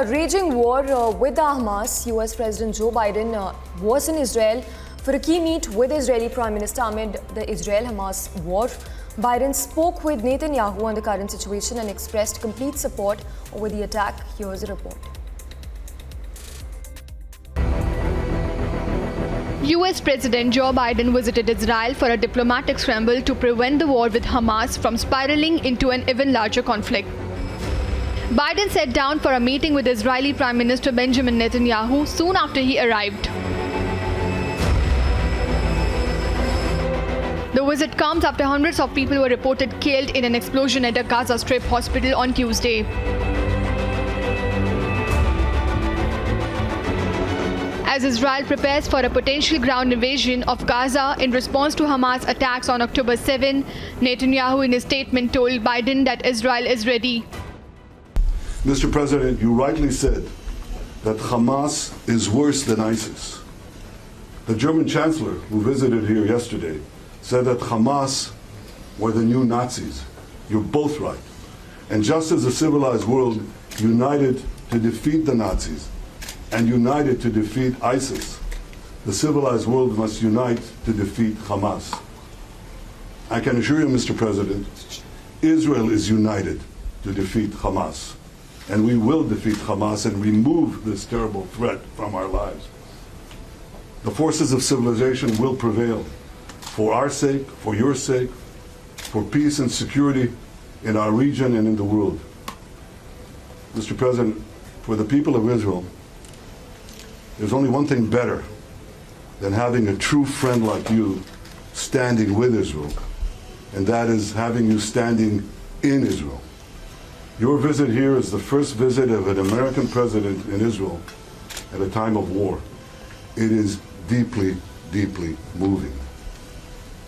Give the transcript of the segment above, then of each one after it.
a raging war with the Hamas. US President Joe Biden was in Israel for a key meet with Israeli Prime Minister amid the Israel-Hamas war. Biden spoke with Netanyahu on the current situation and expressed complete support over the attack. Here's a report. US President Joe Biden visited Israel for a diplomatic scramble to prevent the war with Hamas from spiraling into an even larger conflict. Biden sat down for a meeting with Israeli Prime Minister Benjamin Netanyahu soon after he arrived. The visit comes after hundreds of people were reported killed in an explosion at a Gaza Strip hospital on Tuesday. As Israel prepares for a potential ground invasion of Gaza in response to Hamas attacks on October 7, Netanyahu in his statement told Biden that Israel is ready. Mr. President, you rightly said that Hamas is worse than ISIS. The German Chancellor, who visited here yesterday, said that Hamas were the new Nazis. You're both right. And just as the civilized world united to defeat the Nazis and united to defeat ISIS, the civilized world must unite to defeat Hamas. I can assure you, Mr. President, Israel is united to defeat Hamas. And we will defeat Hamas and remove this terrible threat from our lives. The forces of civilization will prevail for our sake, for your sake, for peace and security in our region and in the world. Mr. President, for the people of Israel, there's only one thing better than having a true friend like you standing with Israel, and that is having you standing in Israel. Your visit here is the first visit of an American president in Israel at a time of war. It is deeply, deeply moving.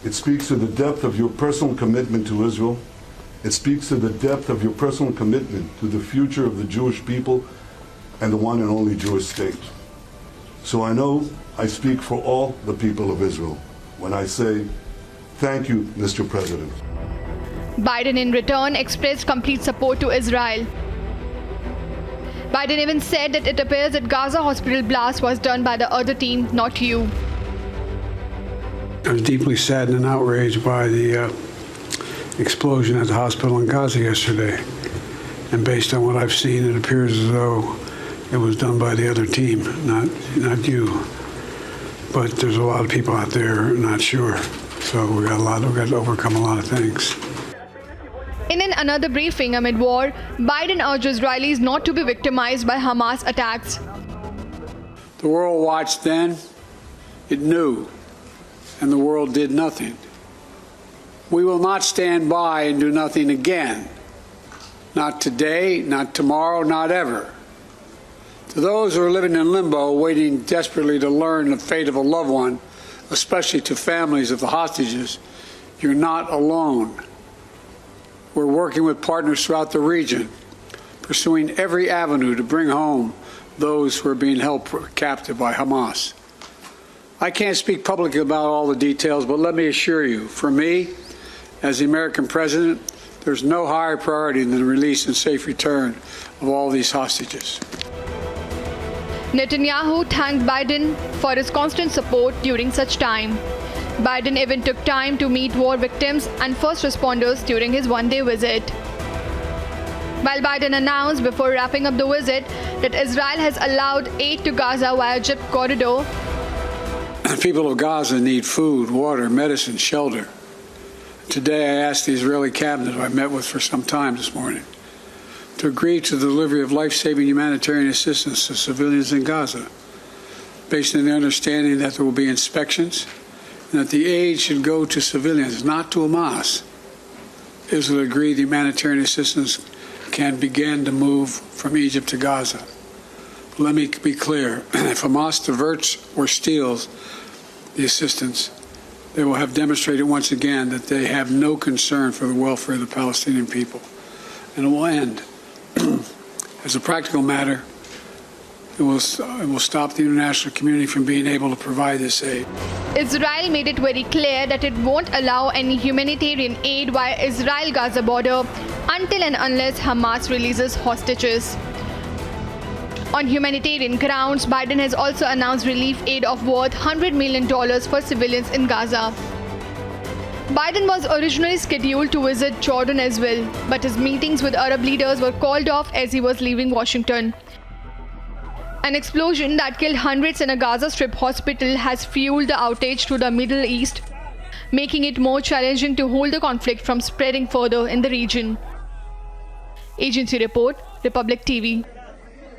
It speaks to the depth of your personal commitment to Israel. It speaks to the depth of your personal commitment to the future of the Jewish people and the one and only Jewish state. So I know I speak for all the people of Israel when I say, thank you, Mr. President. Biden in return expressed complete support to Israel. Biden even said that it appears that Gaza hospital blast was done by the other team, not you. I was deeply saddened and outraged by the explosion at the hospital in Gaza yesterday. And based on what I've seen, it appears as though it was done by the other team, not you. But there's a lot of people out there not sure. So we've got to overcome a lot of things. In another briefing amid war, Biden urged Israelis not to be victimized by Hamas attacks. The world watched then, it knew, and the world did nothing. We will not stand by and do nothing again. Not today, not tomorrow, not ever. To those who are living in limbo, waiting desperately to learn the fate of a loved one, especially to families of the hostages, you're not alone. We're working with partners throughout the region, pursuing every avenue to bring home those who are being held captive by Hamas. I can't speak publicly about all the details, but let me assure you, for me, as the American president, there's no higher priority than the release and safe return of all these hostages. Netanyahu thanked Biden for his constant support during such time. Biden even took time to meet war victims and first responders during his one-day visit. While Biden announced before wrapping up the visit that Israel has allowed aid to Gaza via Egypt corridor, the people of Gaza need food, water, medicine, shelter. Today I asked the Israeli cabinet, who I met with for some time this morning, to agree to the delivery of life-saving humanitarian assistance to civilians in Gaza, based on the understanding that there will be inspections and that the aid should go to civilians, not to Hamas. Israel agreed the humanitarian assistance can begin to move from Egypt to Gaza. But let me be clear, if Hamas diverts or steals the assistance, they will have demonstrated once again that they have no concern for the welfare of the Palestinian people. And it will end. As a practical matter, it will stop the international community from being able to provide this aid. Israel made it very clear that it won't allow any humanitarian aid via Israel-Gaza border until and unless Hamas releases hostages. On humanitarian grounds, Biden has also announced relief aid of worth $100 million for civilians in Gaza. Biden was originally scheduled to visit Jordan as well, but his meetings with Arab leaders were called off as he was leaving Washington. An explosion that killed hundreds in a Gaza Strip hospital has fueled the outrage to the Middle East, making it more challenging to hold the conflict from spreading further in the region. Agency Report, Republic TV.